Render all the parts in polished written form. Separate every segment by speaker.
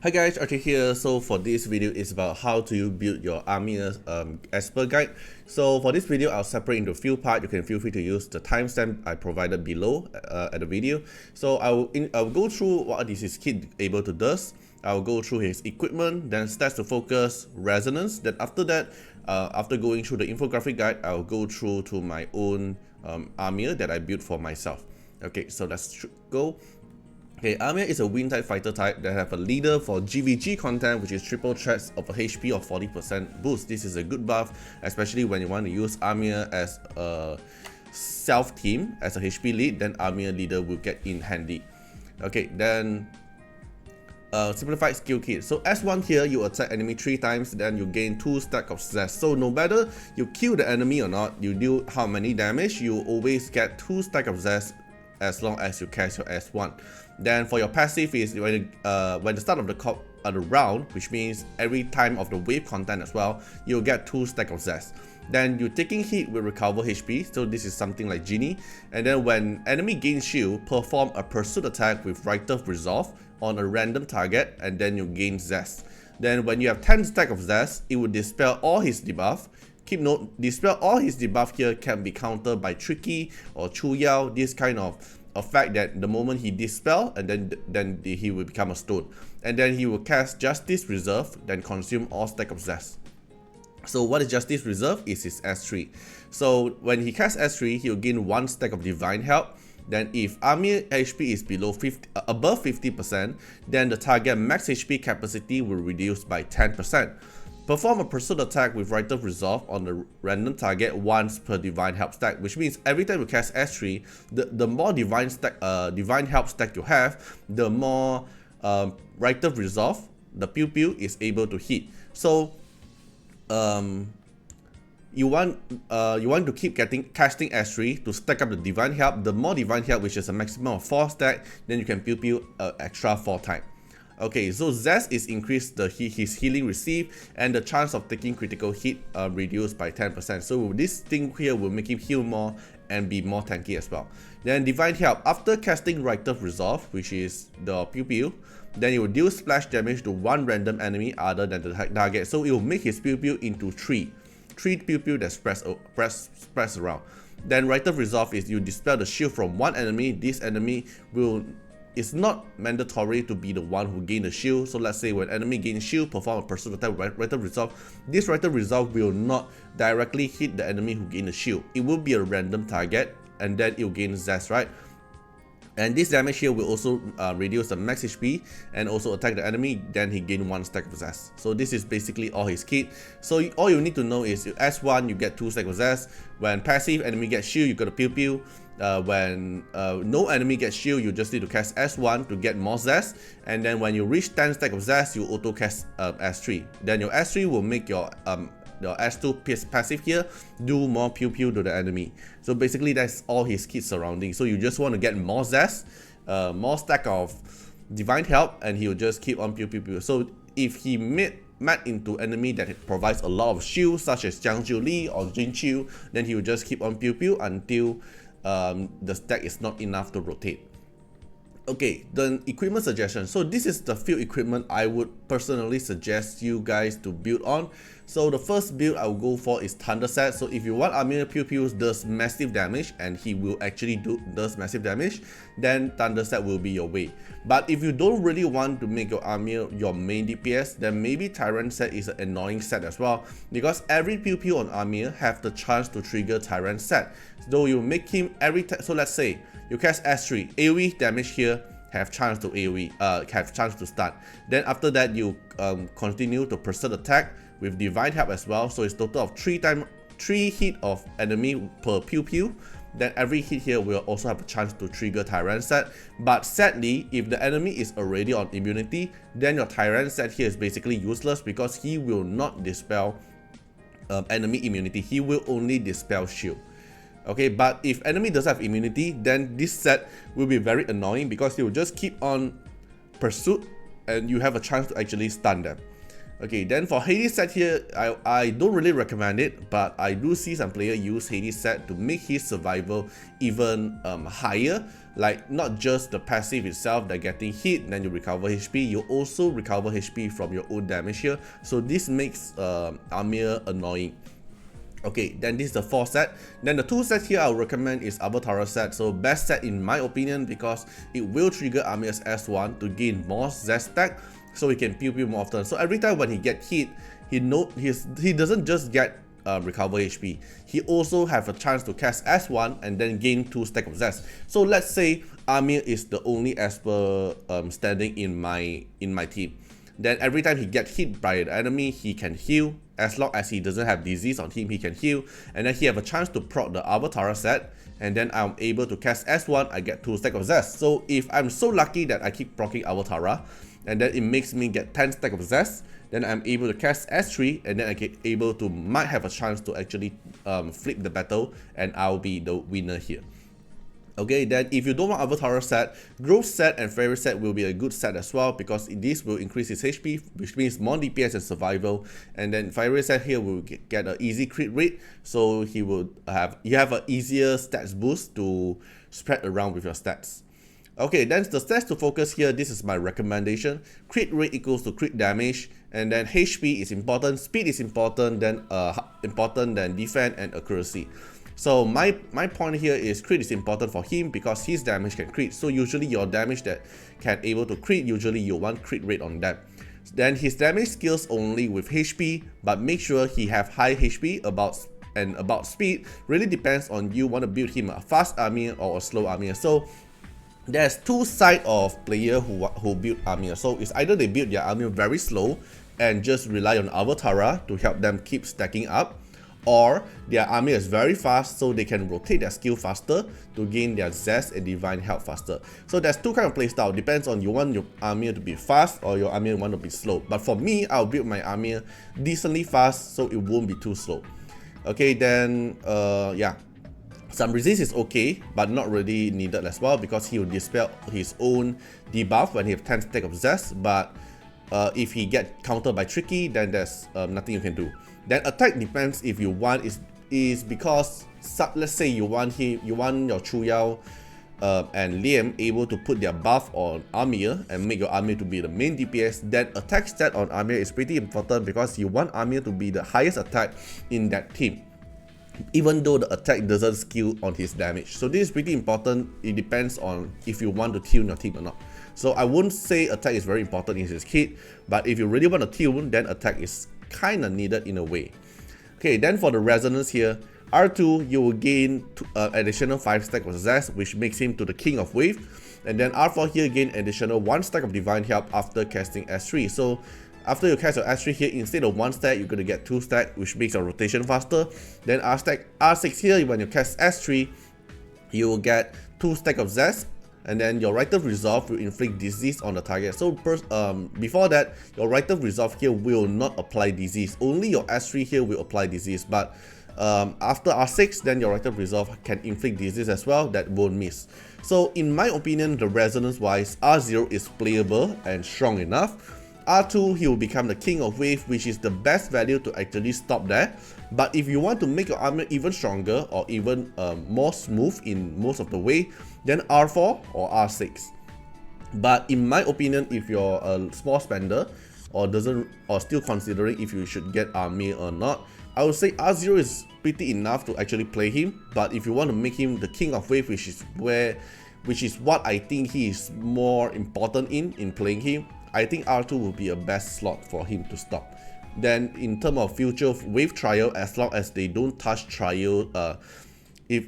Speaker 1: Hi guys, Artiar here. So for this video is about how to build your Amir expert guide. So for this video, I'll separate into a few parts. You can feel free to use the timestamp I provided below at the video. So I'll go through what is his kit able to do. I'll go through his equipment, then stats to focus, resonance. Then after that, after going through the infographic guide, I'll go through to my own Amir that I built for myself. Okay, so let's go. Okay, Amir is a wind type fighter type that have a leader for GVG content, which is triple threats of a HP of 40% boost. This is a good buff, especially when you want to use Amir as a self team, as a HP lead, then Amir leader will get in handy. Okay, then simplified skill kit. So S1 here, you attack enemy 3 times, then you gain 2 stacks of Zest. So no matter you kill the enemy or not, you do how many damage, you always get 2 stacks of Zest as long as you cast your S1. Then for your passive is when the start of the round, which means every time of the wave content as well, you'll get 2 stacks of Zest. Then you taking hit will recover HP, so this is something like Genie. And then when enemy gains shield, perform a pursuit attack with Writer of Resolve on a random target, and then you gain Zest. Then when you have 10 stacks of Zest, it will dispel all his debuff. Keep note, dispel all his debuff here can be countered by Tricky or Chu Yao, this kind of effect that the moment he dispel, and then he will become a stone. And then he will cast Justice Reserve, then consume all stack of Zest. So what is Justice Reserve? Is his S3. So when he casts S3, he'll gain 1 stack of Divine Help. Then if Amir HP is above 50%, then the target max HP capacity will reduce by 10%. Perform a pursuit attack with Writer of Resolve on the random target once per Divine Help stack, which means every time you cast S3, the more Divine Help stack you have, the more Writer of Resolve, the Pew Pew, is able to hit. So you want to keep casting S3 to stack up the Divine Help. The more Divine Help, which is a maximum of 4 stack, then you can Pew Pew extra 4 times. Okay, so Zest is increased his healing received, and the chance of taking critical hit reduced by 10%. So this thing here will make him heal more and be more tanky as well. Then Divine Help, after casting Writer of Resolve, which is the Pew Pew, then it will deal splash damage to 1 random enemy other than the target. So it will make his Pew Pew into 3 Pew Pew that spreads around. Then Writer of Resolve is you dispel the shield from 1 enemy. This enemy it's not mandatory to be the one who gain the shield. So let's say when enemy gains shield, perform a pursuit attack with Writer of Resolve. This Writer of Resolve will not directly hit the enemy who gain the shield. It will be a random target, and then it will gain Zest, right? And this damage here will also reduce the max HP and also attack the enemy, then he gain 1 stack of Zest. So this is basically all his kit. So all you need to know is S1, you get 2 stack of Zest. When passive enemy gets shield, you got a Pew Pew. When no enemy gets shield, you just need to cast S1 to get more Zest. And then when you reach 10 stack of Zest, you auto cast S3. Then your S3 will make your S2 passive here do more Pew Pew to the enemy. So basically that's all his kit surrounding. So you just want to get more Zest, more stack of Divine Help, and he'll just keep on Pew Pew Pew. So if he met into enemy that provides a lot of shields, such as Jiangju Li or Jin Qiu, then he will just keep on Pew Pew until the stack is not enough to rotate. Okay, then equipment suggestion. So this is the few equipment I would personally suggest you guys to build on. So the first build I will go for is Thunder Set. So if you want Amir Pew Pew does massive damage, and he will actually does massive damage, then Thunder Set will be your way. But if you don't really want to make your Amir your main DPS, then maybe Tyrant Set is an annoying set as well, because every Pew Pew on Amir have the chance to trigger Tyrant Set. So you make him every time. So let's say you cast S3, AoE damage here have chance to AoE, have chance to stun. Then after that you continue to pursuit attack with Divine Help as well. So it's total of 3 hit of enemy per Pew Pew. Then every hit here will also have a chance to trigger Tyrant Set. But sadly, if the enemy is already on immunity, then your Tyrant Set here is basically useless, because he will not dispel enemy immunity. He will only dispel shield. Okay, but if enemy does have immunity, then this set will be very annoying, because he will just keep on pursuit and you have a chance to actually stun them. Okay, then for Hades set here, I don't really recommend it, but I do see some player use Hades set to make his survival even higher. Like not just the passive itself that getting hit, then you recover HP, you also recover HP from your own damage here. So this makes Amir annoying. Okay, then this is the 4 set. Then the 2 set here I would recommend is Artiar set. So best set in my opinion because it will trigger Amir's S1 to gain more Zest stack, so he can pew more often. So every time when he get hit, he doesn't just get recover HP. He also have a chance to cast S1 and then gain 2 stack of Zest. So let's say Amir is the only Esper standing in my team. Then every time he gets hit by an enemy, he can heal. As long as he doesn't have disease on him, he can heal. And then he have a chance to proc the Artiar set. And then I'm able to cast S1, I get 2 stack of Zest. So if I'm so lucky that I keep proccing Artiar, and then it makes me get 10 stack of Zest, then I'm able to cast S3, and then I get able to might have a chance to actually flip the battle, and I'll be the winner here. Okay, then if you don't want Artiar set, Growth set and Fairy set will be a good set as well because this will increase his HP, which means more DPS and survival. And then Fairy set here will get an easy crit rate, so you have an easier stats boost to spread around with your stats. Okay, then the stats to focus here, this is my recommendation. Crit rate equals to crit damage, and then HP is important, speed is important, then defense and accuracy. So my point here is crit is important for him because his damage can crit. So usually your damage that can able to crit, usually you want crit rate on that. Then his damage scales only with HP, but make sure he have high HP about speed. Really depends on you want to build him a fast Amir or a slow Amir. So there's 2 sides of player who build Amir. So it's either they build their Amir very slow and just rely on Artiar to help them keep stacking up, or their Amir is very fast so they can rotate their skill faster to gain their Zest and Divine Help faster. So there's 2 kind of playstyle, depends on you want your Amir to be fast or your Amir want to be slow. But for me, I'll build my Amir decently fast so it won't be too slow. Okay, then yeah, some resist is okay, but not really needed as well because he will dispel his own debuff when he has 10 stack of Zest. But if he get countered by Tricky, then there's nothing you can do. Then attack depends if you want is because let's say you want your Chu Yao and Liam able to put their buff on Amir and make your Amir to be the main DPS. Then attack stat on Amir is pretty important because you want Amir to be the highest attack in that team, even though the attack doesn't skill on his damage. So this is pretty important. It depends on if you want to tune your team or not. So I wouldn't say attack is very important in his kit, but if you really want to tune, then attack is kind of needed in a way. Okay, then for the resonance here, R2 you will gain additional 5 stack of Zest, which makes him to the king of wave. And then R4 here gain additional 1 stack of divine help after casting S3. So after you cast your S3 here, instead of 1 stack, you're going to get 2 stack, which makes your rotation faster. Then R6 here, when you cast S3, you will get 2 stack of Zest, and then your Rite of Resolve will inflict disease on the target. So before that, your Rite of Resolve here will not apply disease. Only your S3 here will apply disease, but after R6, then your Rite of Resolve can inflict disease as well, that won't miss. So in my opinion, the resonance wise, R0 is playable and strong enough. R2, he will become the king of wave, which is the best value to actually stop there. But if you want to make your armor even stronger or even more smooth in most of the way, then R4 or R6. But in my opinion, if you're a small spender or still considering if you should get Amir or not, I would say R0 is pretty enough to actually play him. But if you want to make him the king of wave, which is what I think he is more important in playing him, I think R2 will be a best slot for him to stop. Then in terms of future wave trial, as long as they don't touch trial,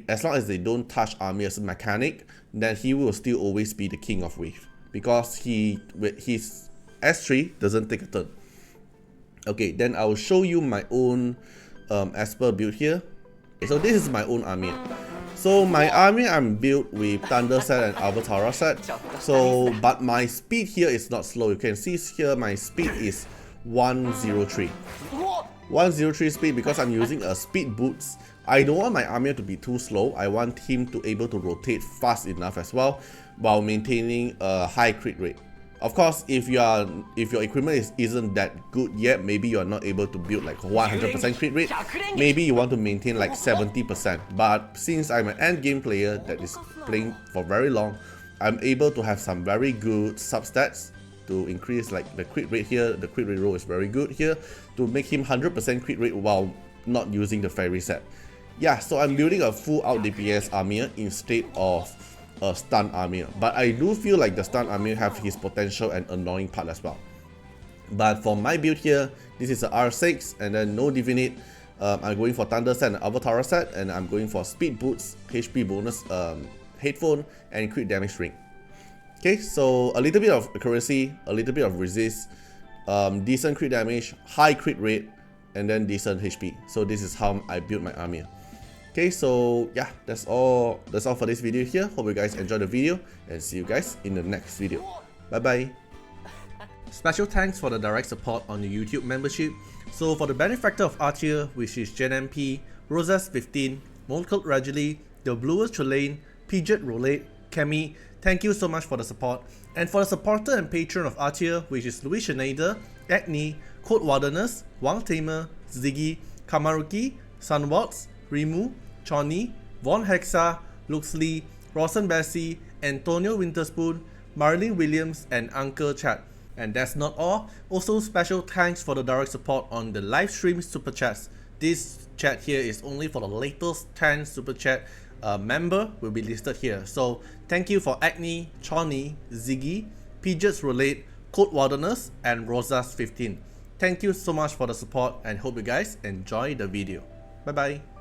Speaker 1: as long as they don't touch Amir's mechanic, then he will still always be the king of wave because his S3 doesn't take a turn. Okay, then I will show you my own Esper build here. So this is my own Amir. So my army I'm built with Thunder set and Artiar set. So but my speed here is not slow. You can see here my speed is 103. 103 speed because I'm using a speed boots. I don't want my army to be too slow. I want him to able to rotate fast enough as well while maintaining a high crit rate. Of course, if your equipment isn't that good yet, maybe you are not able to build like 100% crit rate. Maybe you want to maintain like 70%. But since I'm an end game player that is playing for very long, I'm able to have some very good substats to increase like the crit rate here. The crit rate roll is very good here to make him 100% crit rate while not using the fairy set. Yeah, so I'm building a full out DPS Amir instead of a stun Amir, but I do feel like the stun Amir have his potential and annoying part as well. But for my build here, this is a R6 and then no Divinate. I'm going for Thunder set and Avatar set, and I'm going for Speed Boots, HP bonus, Headphone, and crit damage ring. Okay, so a little bit of accuracy, a little bit of resist, decent crit damage, high crit rate, and then decent HP. So this is how I build my Amir. Okay, so yeah, that's all for this video here. Hope you guys enjoyed the video and see you guys in the next video. Bye bye. Special thanks for the direct support on the YouTube membership. So for the benefactor of Artiar, which is Gen MP, Rosas 15, Molcult Rajali, The Bluest Trelane, Pidget Rolate, Kemi, thank you so much for the support. And for the supporter and patron of Artiar, which is Louis Schneider, Acne, Code Wardeners, Wang Tamer, Ziggy, Kamaruki, Sunwalks, Rimu, Choni, Von Hexa, Luxley, Rawson Bessie, Antonio Winterspoon, Marilyn Williams, and Uncle Chat. And that's not all. Also special thanks for the direct support on the live stream super chats. This chat here is only for the latest 10 super chat member will be listed here. So thank you for Acne, Choni, Ziggy, Pidget's Relate, Code Wardeners, and Rosas 15. Thank you so much for the support and hope you guys enjoy the video. Bye bye.